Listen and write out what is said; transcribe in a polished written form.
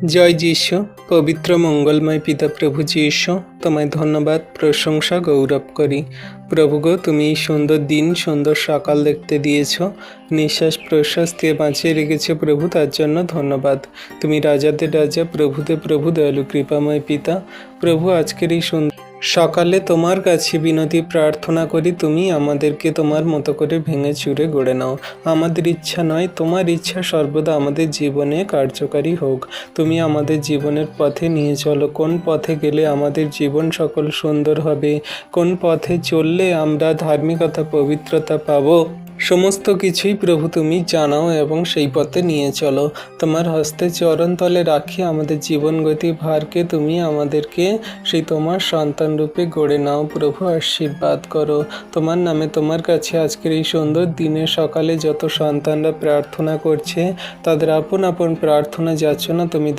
জয় যীশু। পবিত্র মঙ্গলময় পিতা প্রভু যীশু, তোমায় ধন্যবাদ, প্রশংসা, গৌরব করি। প্রভু গো, তুমি এই সুন্দর দিন, সুন্দর সকাল দেখতে দিয়েছ, নিঃশ্বাস প্রশ্বাস দিয়ে বাঁচিয়ে রেখেছে প্রভু, তার জন্য ধন্যবাদ। তুমি রাজাদের রাজা, প্রভুতে প্রভু, দয়ালু কৃপাময় পিতা। প্রভু, আজকের এই সুন্দর সকালে তোমার কাছে বিনতি প্রার্থনা করি, তুমি আমাদেরকে তোমার মতো করে ভেঙে চুরে গড়ে নাও। আমাদের ইচ্ছা নয়, তোমার ইচ্ছা সর্বদা আমাদের জীবনে কার্যকারী হোক। তুমি আমাদের জীবনের পথে নিয়ে চলো। কোন পথে গেলে আমাদের জীবন সকল সুন্দর হবে, কোন পথে চললে আমরা ধার্মিকতা, পবিত্রতা পাবো, সমস্ত কিছুই প্রভু তুমি জানাও এবং সেই পথে নিয়ে চলো। তোমার হস্তে চরণতলে রাখি আমাদের জীবন গতি ভারকে, তুমি আমাদেরকে সেই তোমার সন্তান রূপে গড়ে নাও। প্রভু, আশীর্বাদ করো। তোমার নামে তোমার কাছে আজকের এই সুন্দর দিনে সকালে যত সন্তানরা প্রার্থনা করছে, তাদের আপন আপন প্রার্থনা যাচ্ছ না তুমি